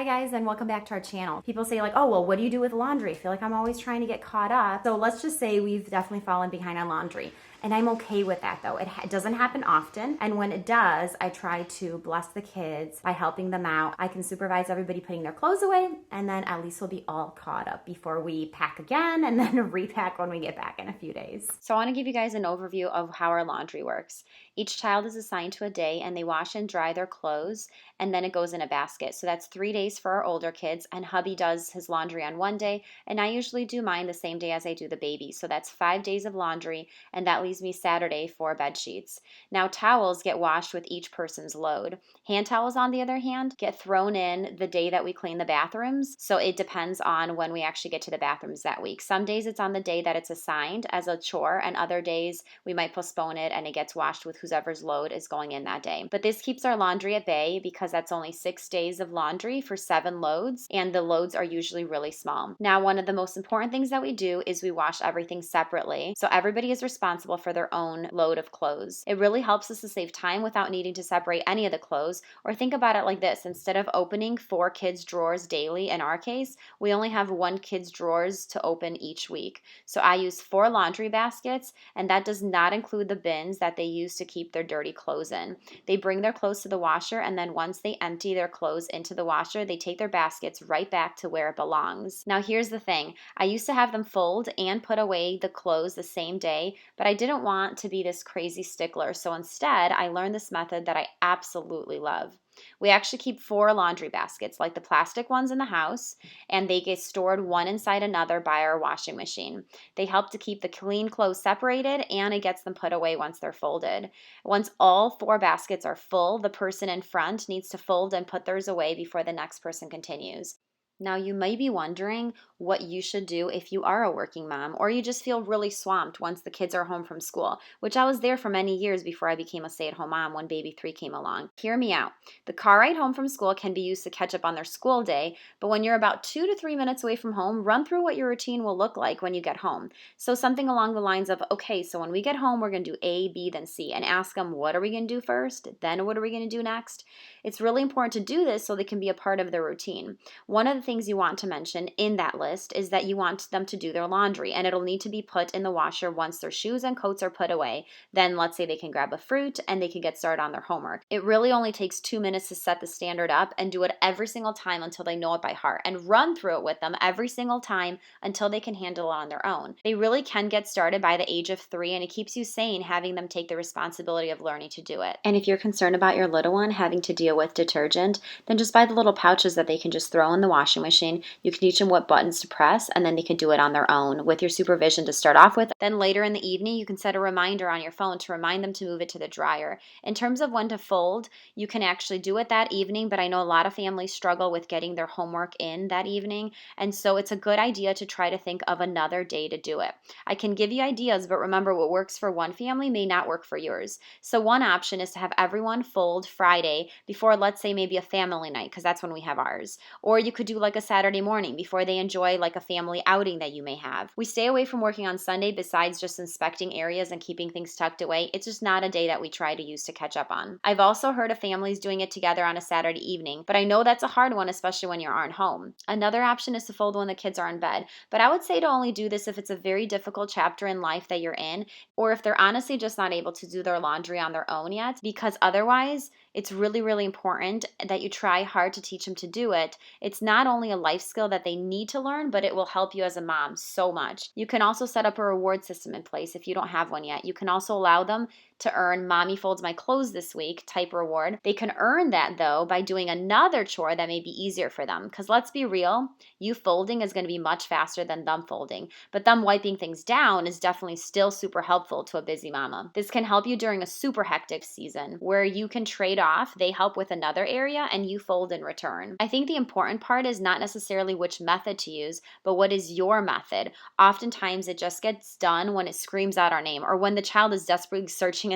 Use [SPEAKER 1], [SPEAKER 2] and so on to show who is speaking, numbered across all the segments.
[SPEAKER 1] Hi guys, and welcome back to our channel. People say like, oh, well, what do you do with laundry? I feel like I'm always trying to get caught up. So let's just say we've definitely fallen behind on laundry. And I'm okay with that though. It doesn't happen often. And when it does, I try to bless the kids by helping them out. I can supervise everybody putting their clothes away, and then at least we'll be all caught up before we pack again and then repack when we get back in a few days.
[SPEAKER 2] So I want to give you guys an overview of how our laundry works. Each child is assigned to a day and they wash and dry their clothes, and then it goes in a basket. So that's 3 days for our older kids, and hubby does his laundry on one day, and I usually do mine the same day as I do the baby. So that's 5 days of laundry, and that leaves me Saturday for bed sheets. Now towels get washed with each person's load. Hand towels, on the other hand, get thrown in the day that we clean the bathrooms. So it depends on when we actually get to the bathrooms that week. Some days it's on the day that it's assigned as a chore, and other days we might postpone it and it gets washed with whoever's load is going in that day. But this keeps our laundry at bay because that's only 6 days of laundry for 7 loads, and the loads are usually really small. Now, one of the most important things that we do is we wash everything separately. So everybody is responsible for their own load of clothes. It really helps us to save time without needing to separate any of the clothes. Or think about it like this: instead of opening 4 kids' drawers daily, in our case, we only have 1 kid's drawers to open each week. So I use 4 laundry baskets, and that does not include the bins that they use to keep their dirty clothes in. They bring their clothes to the washer, and then once they empty their clothes into the washer, they take their baskets right back to where it belongs. Now here's the thing. I used to have them fold and put away the clothes the same day, but I didn't want to be this crazy stickler. So instead, I learned this method that I absolutely love. We actually keep 4 laundry baskets, like the plastic ones in the house, and they get stored one inside another by our washing machine. They help to keep the clean clothes separated, and it gets them put away once they're folded. Once all 4 baskets are full, the person in front needs to fold and put theirs away before the next person continues. Now, you may be wondering what you should do if you are a working mom, or you just feel really swamped once the kids are home from school, which I was there for many years before I became a stay-at-home mom when baby 3 came along. Hear me out. The car ride home from school can be used to catch up on their school day, but when you're about 2 to 3 minutes away from home, run through what your routine will look like when you get home. So something along the lines of, okay, so when we get home, we're going to do A, B, then C, and ask them, what are we going to do first? Then what are we going to do next? It's really important to do this so they can be a part of their routine. One of the things you want to mention in that list is that you want them to do their laundry, and it'll need to be put in the washer once their shoes and coats are put away. Then let's say they can grab a fruit and they can get started on their homework. It really only takes 2 minutes to set the standard up and do it every single time until they know it by heart, and run through it with them every single time until they can handle it on their own. They really can get started by the age of 3, and it keeps you sane having them take the responsibility of learning to do it. And if you're concerned about your little one having to deal with detergent, then just buy the little pouches that they can just throw in the washing machine. You can teach them what buttons to press, and then they can do it on their own with your supervision to start off with. Then later in the evening, you can set a reminder on your phone to remind them to move it to the dryer. In terms of when to fold, you can actually do it that evening, but I know a lot of families struggle with getting their homework in that evening, and so it's a good idea to try to think of another day to do it. I can give you ideas, but remember, what works for one family may not work for yours. So one option is to have everyone fold Friday before, let's say, maybe a family night, because that's when we have ours. Or you could do like a Saturday morning before they enjoy like a family outing that you may have. We stay away from working on Sunday besides just inspecting areas and keeping things tucked away. It's just not a day that we try to use to catch up on. I've also heard of families doing it together on a Saturday evening, but I know that's a hard one, especially when you aren't home. Another option is to fold when the kids are in bed, but I would say to only do this if it's a very difficult chapter in life that you're in, or if they're honestly just not able to do their laundry on their own yet, because otherwise, it's really, really important that you try hard to teach them to do it. It's not only a life skill that they need to learn, but it will help you as a mom so much. You can also set up a reward system in place if you don't have one yet. You can also allow them to earn "Mommy folds my clothes this week" type reward. They can earn that though by doing another chore that may be easier for them. Because let's be real, you folding is going to be much faster than them folding, but them wiping things down is definitely still super helpful to a busy mama. This can help you during a super hectic season where you can trade off. They help with another area and you fold in return. I think the important part is not necessarily which method to use, but what is your method. Oftentimes it just gets done when it screams out our name, or when the child is desperately searching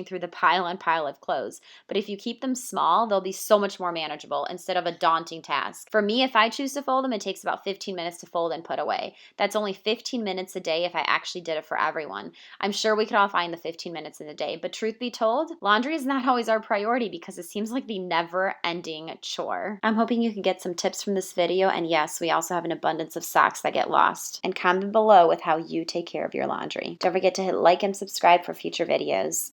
[SPEAKER 2] through the pile and pile of clothes. But if you keep them small, they'll be so much more manageable instead of a daunting task. For me, if I choose to fold them, it takes about 15 minutes to fold and put away. That's only 15 minutes a day if I actually did it for everyone. I'm sure we could all find the 15 minutes in a day, but truth be told, laundry is not always our priority because it seems like the never-ending chore. I'm hoping you can get some tips from this video, and yes, we also have an abundance of socks that get lost. And comment below with how you take care of your laundry. Don't forget to hit like and subscribe for future videos.